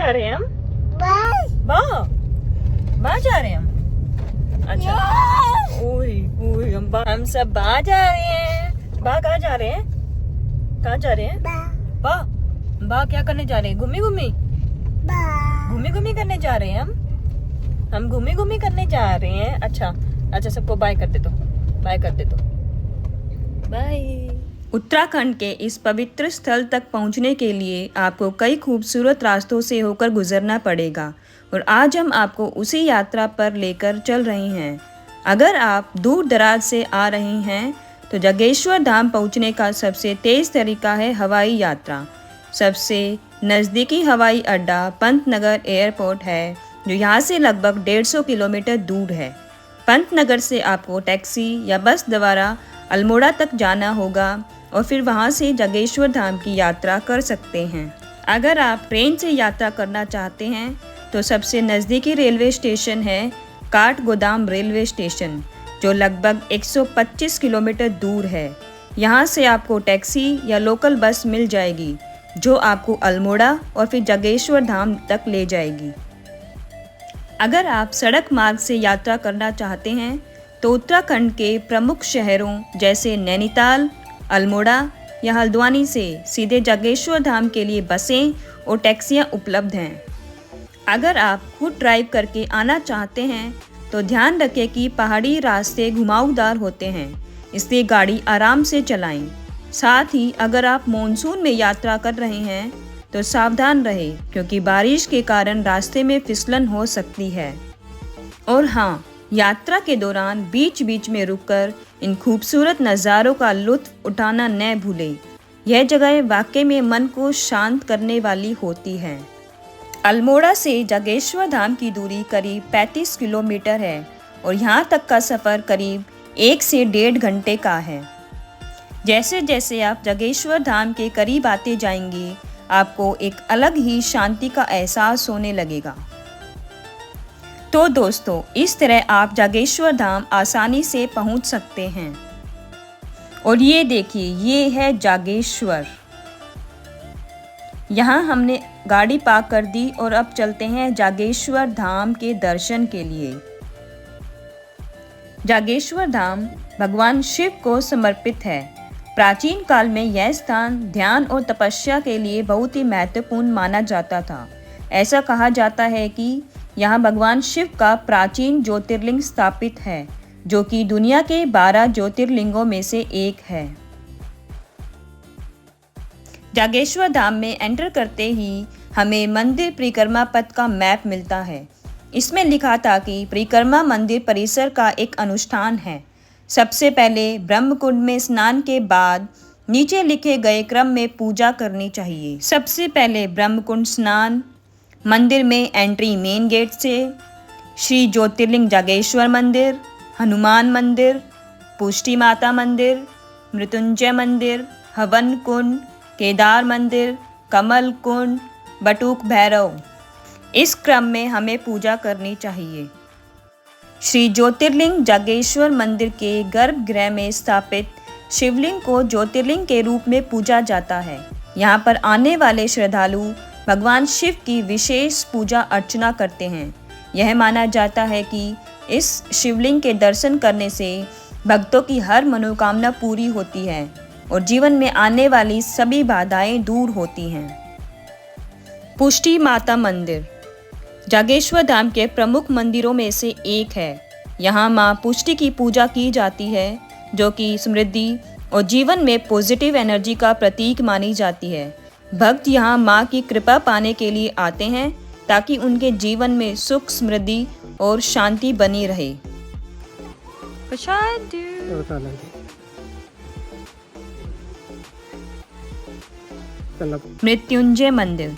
जा रहे हैं हम? बाहर जा रहे हैं हम। अच्छा ओए ओए हम सब बाहर जा रहे हैं। बाहर कहाँ जा रहे हैं? कहाँ जा रहे हैं? बाहर क्या करने जा रहे हैं? घूमी घूमी करने जा रहे हैं हम घूमी करने जा रहे हैं। अच्छा सबको बाय कर दे दो बाय। उत्तराखंड के इस पवित्र स्थल तक पहुंचने के लिए आपको कई खूबसूरत रास्तों से होकर गुजरना पड़ेगा और आज हम आपको उसी यात्रा पर लेकर चल रहे हैं। अगर आप दूर दराज से आ रहे हैं तो जागेश्वर धाम पहुंचने का सबसे तेज़ तरीका है हवाई यात्रा। सबसे नज़दीकी हवाई अड्डा पंतनगर एयरपोर्ट है जो यहाँ से लगभग 150 किलोमीटर दूर है। पंतनगर से आपको टैक्सी या बस द्वारा अल्मोड़ा तक जाना होगा और फिर वहाँ से जागेश्वर धाम की यात्रा कर सकते हैं। अगर आप ट्रेन से यात्रा करना चाहते हैं तो सबसे नज़दीकी रेलवे स्टेशन है काठगोदाम रेलवे स्टेशन जो लगभग 125 किलोमीटर दूर है। यहाँ से आपको टैक्सी या लोकल बस मिल जाएगी जो आपको अल्मोड़ा और फिर जागेश्वर धाम तक ले जाएगी। अगर आप सड़क मार्ग से यात्रा करना चाहते हैं तो उत्तराखंड के प्रमुख शहरों जैसे नैनीताल, अल्मोड़ा या हल्द्वानी से सीधे जागेश्वर धाम के लिए बसें और टैक्सियां उपलब्ध हैं। अगर आप खुद ड्राइव करके आना चाहते हैं तो ध्यान रखें कि पहाड़ी रास्ते घुमावदार होते हैं, इसलिए गाड़ी आराम से चलाएं। साथ ही अगर आप मॉनसून में यात्रा कर रहे हैं तो सावधान रहें क्योंकि बारिश के कारण रास्ते में फिसलन हो सकती है। और हाँ, यात्रा के दौरान बीच बीच में रुककर इन खूबसूरत नज़ारों का लुत्फ उठाना न भूलें। यह जगह वाकई में मन को शांत करने वाली होती है। अल्मोड़ा से जागेश्वर धाम की दूरी करीब 35 किलोमीटर है और यहाँ तक का सफ़र करीब 1 से 1.5 घंटे का है। जैसे जैसे आप जागेश्वर धाम के करीब आते जाएंगे आपको एक अलग ही शांति का एहसास होने लगेगा। तो दोस्तों, इस तरह आप जागेश्वर धाम आसानी से पहुंच सकते हैं। और ये देखिए, ये है जागेश्वर। यहाँ हमने गाड़ी पार्क कर दी और अब चलते हैं जागेश्वर धाम के दर्शन के लिए। जागेश्वर धाम भगवान शिव को समर्पित है। प्राचीन काल में यह स्थान ध्यान और तपस्या के लिए बहुत ही महत्वपूर्ण माना जाता था। ऐसा कहा जाता है कि यहाँ भगवान शिव का प्राचीन ज्योतिर्लिंग स्थापित है जो कि दुनिया के 12 ज्योतिर्लिंगों में से एक है। जागेश्वर धाम में एंटर करते ही हमें मंदिर परिक्रमा पथ का मैप मिलता है। इसमें लिखा था कि परिक्रमा मंदिर परिसर का एक अनुष्ठान है। सबसे पहले ब्रह्मकुंड में स्नान के बाद नीचे लिखे गए क्रम में पूजा करनी चाहिए। सबसे पहले ब्रह्मकुंड स्नान, मंदिर में एंट्री मेन गेट से, श्री ज्योतिर्लिंग जागेश्वर मंदिर, हनुमान मंदिर, पुष्टि माता मंदिर, मृत्युंजय मंदिर, हवन कुंड, केदार मंदिर, कमल कुंड, बटुक भैरव। इस क्रम में हमें पूजा करनी चाहिए। श्री ज्योतिर्लिंग जागेश्वर मंदिर के गर्भगृह में स्थापित शिवलिंग को ज्योतिर्लिंग के रूप में पूजा जाता है। यहाँ पर आने वाले श्रद्धालु भगवान शिव की विशेष पूजा अर्चना करते हैं। यह माना जाता है कि इस शिवलिंग के दर्शन करने से भक्तों की हर मनोकामना पूरी होती है और जीवन में आने वाली सभी बाधाएं दूर होती हैं। पुष्टि माता मंदिर जागेश्वर धाम के प्रमुख मंदिरों में से एक है। यहाँ माँ पुष्टि की पूजा की जाती है जो कि समृद्धि और जीवन में पॉजिटिव एनर्जी का प्रतीक मानी जाती है। भक्त यहाँ माँ की कृपा पाने के लिए आते हैं ताकि उनके जीवन में सुख, समृद्धि और शांति बनी रहे। मृत्युंजय मंदिर।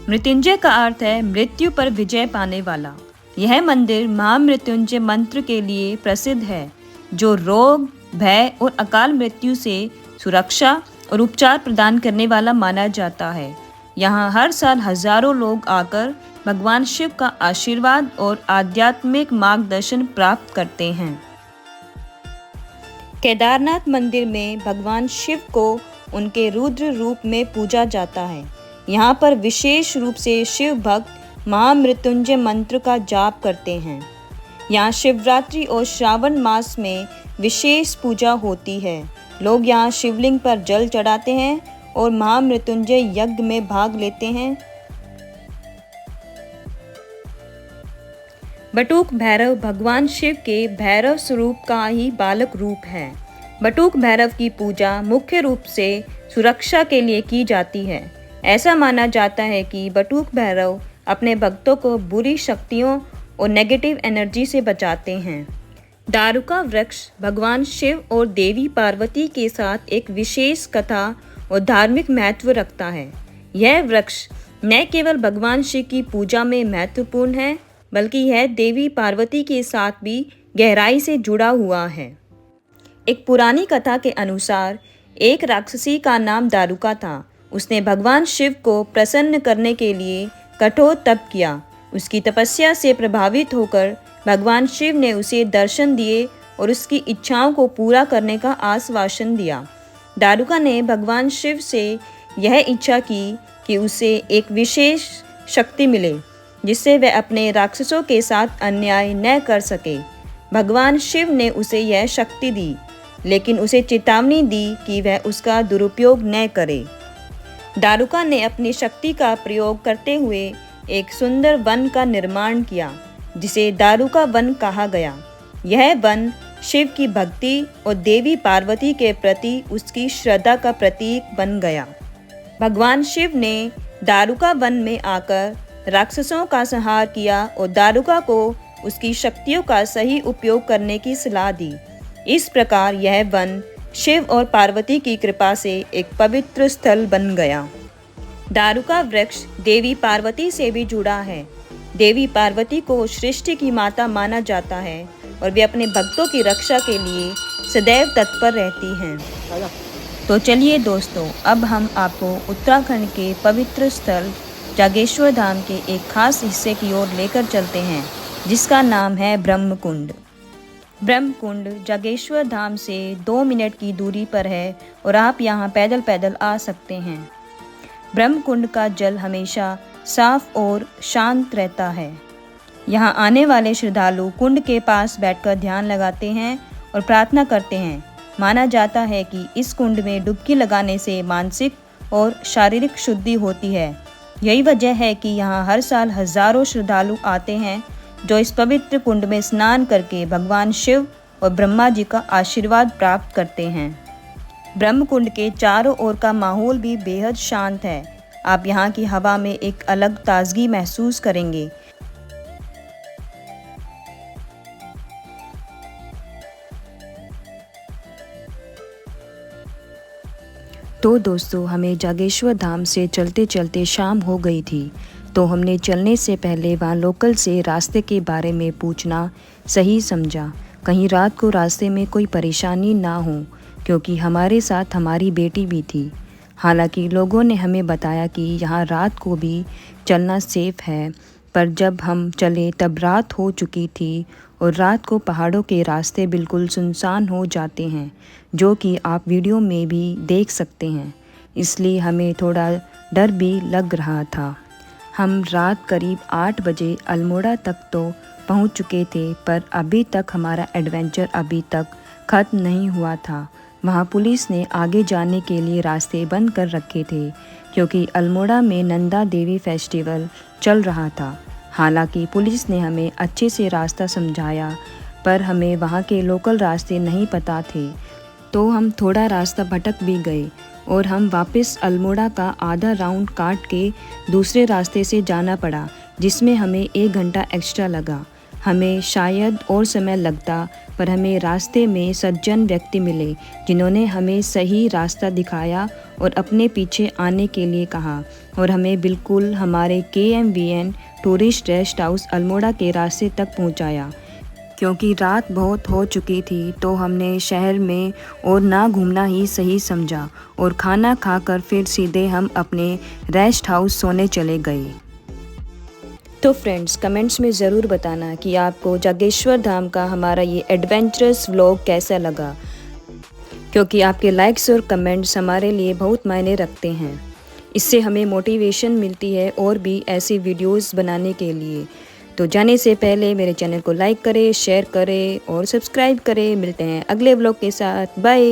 मृत्युंजय का अर्थ है मृत्यु पर विजय पाने वाला। यह मंदिर महामृत्युंजय मंत्र के लिए प्रसिद्ध है जो रोग, भय और अकाल मृत्यु से सुरक्षा और उपचार प्रदान करने वाला माना जाता है। यहाँ हर साल हजारों लोग आकर भगवान शिव का आशीर्वाद और आध्यात्मिक मार्गदर्शन प्राप्त करते हैं। केदारनाथ मंदिर में भगवान शिव को उनके रुद्र रूप में पूजा जाता है। यहाँ पर विशेष रूप से शिव भक्त महामृत्युंजय मंत्र का जाप करते हैं। यहाँ शिवरात्रि और श्रावण मास में विशेष पूजा होती है। लोग यहाँ शिवलिंग पर जल चढ़ाते हैं और महामृत्युंजय यज्ञ में भाग लेते हैं। बटुक भैरव भगवान शिव के भैरव स्वरूप का ही बालक रूप है। बटुक भैरव की पूजा मुख्य रूप से सुरक्षा के लिए की जाती है। ऐसा माना जाता है कि बटुक भैरव अपने भक्तों को बुरी शक्तियों और नेगेटिव एनर्जी से बचाते हैं। दारुका वृक्ष भगवान शिव और देवी पार्वती के साथ एक विशेष कथा और धार्मिक महत्व रखता है। यह वृक्ष न केवल भगवान शिव की पूजा में महत्वपूर्ण है, बल्कि यह देवी पार्वती के साथ भी गहराई से जुड़ा हुआ है। एक पुरानी कथा के अनुसार एक राक्षसी का नाम दारुका था। उसने भगवान शिव को प्रसन्न करने के लिए कठोर तप किया। उसकी तपस्या से प्रभावित होकर भगवान शिव ने उसे दर्शन दिए और उसकी इच्छाओं को पूरा करने का आश्वासन दिया। दारुका ने भगवान शिव से यह इच्छा की कि उसे एक विशेष शक्ति मिले, जिससे वह अपने राक्षसों के साथ अन्याय न कर सके। भगवान शिव ने उसे यह शक्ति दी, लेकिन उसे चेतावनी दी कि वह उसका दुरुपयोग न करे। दारुका ने अपनी शक्ति का प्रयोग करते हुए एक सुंदर वन का निर्माण किया, जिसे दारुका वन कहा गया। यह वन शिव की भक्ति और देवी पार्वती के प्रति उसकी श्रद्धा का प्रतीक बन गया। भगवान शिव ने दारुका वन में आकर राक्षसों का संहार किया और दारुका को उसकी शक्तियों का सही उपयोग करने की सलाह दी। इस प्रकार यह वन शिव और पार्वती की कृपा से एक पवित्र स्थल बन गया। दारुका वृक्ष देवी पार्वती से भी जुड़ा है। देवी पार्वती को सृष्टि की माता माना जाता है और वे अपने भक्तों की रक्षा के लिए सदैव तत्पर रहती हैं। तो चलिए दोस्तों, अब हम आपको उत्तराखंड के पवित्र स्थल जागेश्वर धाम के एक खास हिस्से की ओर लेकर चलते हैं, जिसका नाम है ब्रह्मकुंड। ब्रह्मकुंड जागेश्वर धाम से 2 मिनट की दूरी पर है और आप यहाँ पैदल पैदल आ सकते हैं। ब्रह्मकुंड का जल हमेशा साफ और शांत रहता है। यहाँ आने वाले श्रद्धालु कुंड के पास बैठकर ध्यान लगाते हैं और प्रार्थना करते हैं। माना जाता है कि इस कुंड में डुबकी लगाने से मानसिक और शारीरिक शुद्धि होती है। यही वजह है कि यहाँ हर साल हजारों श्रद्धालु आते हैं, जो इस पवित्र कुंड में स्नान करके भगवान शिव और ब्रह्मा जी का आशीर्वाद प्राप्त करते हैं। ब्रह्मकुंड के चारों ओर का माहौल भी बेहद शांत है। आप यहाँ की हवा में एक अलग ताजगी महसूस करेंगे। तो दोस्तों, हमें जागेश्वर धाम से चलते चलते शाम हो गई थी, तो हमने चलने से पहले वहाँ लोकल से रास्ते के बारे में पूछना सही समझा, कहीं रात को रास्ते में कोई परेशानी ना हो, क्योंकि हमारे साथ हमारी बेटी भी थी। हालांकि लोगों ने हमें बताया कि यहाँ रात को भी चलना सेफ़ है, पर जब हम चले तब रात हो चुकी थी और रात को पहाड़ों के रास्ते बिल्कुल सुनसान हो जाते हैं, जो कि आप वीडियो में भी देख सकते हैं। इसलिए हमें थोड़ा डर भी लग रहा था। हम रात करीब 8 बजे अल्मोड़ा तक तो पहुंच चुके थे, पर अभी तक हमारा एडवेंचर अभी तक ख़त्म नहीं हुआ था। वहाँ पुलिस ने आगे जाने के लिए रास्ते बंद कर रखे थे, क्योंकि अल्मोड़ा में नंदा देवी फेस्टिवल चल रहा था। हालांकि पुलिस ने हमें अच्छे से रास्ता समझाया, पर हमें वहाँ के लोकल रास्ते नहीं पता थे, तो हम थोड़ा रास्ता भटक भी गए और हम वापस अल्मोड़ा का आधा राउंड काट के दूसरे रास्ते से जाना पड़ा, जिसमें हमें 1 घंटा एक्स्ट्रा लगा। हमें शायद और समय लगता, पर हमें रास्ते में सज्जन व्यक्ति मिले, जिन्होंने हमें सही रास्ता दिखाया और अपने पीछे आने के लिए कहा और हमें बिल्कुल हमारे KMVN tourist rest house Almora के रास्ते तक पहुंचाया। क्योंकि रात बहुत हो चुकी थी, तो हमने शहर में और ना घूमना ही सही समझा और खाना खाकर फिर सीधे हम अपने रेस्ट हाउस सोने चले गए। तो फ्रेंड्स, कमेंट्स में ज़रूर बताना कि आपको जागेश्वर धाम का हमारा ये एडवेंचरस व्लॉग कैसा लगा, क्योंकि आपके लाइक्स और कमेंट्स हमारे लिए बहुत मायने रखते हैं। इससे हमें मोटिवेशन मिलती है और भी ऐसी वीडियोस बनाने के लिए। तो जाने से पहले मेरे चैनल को लाइक करें, शेयर करें और सब्सक्राइब करें। मिलते हैं अगले व्लॉग के साथ। बाय।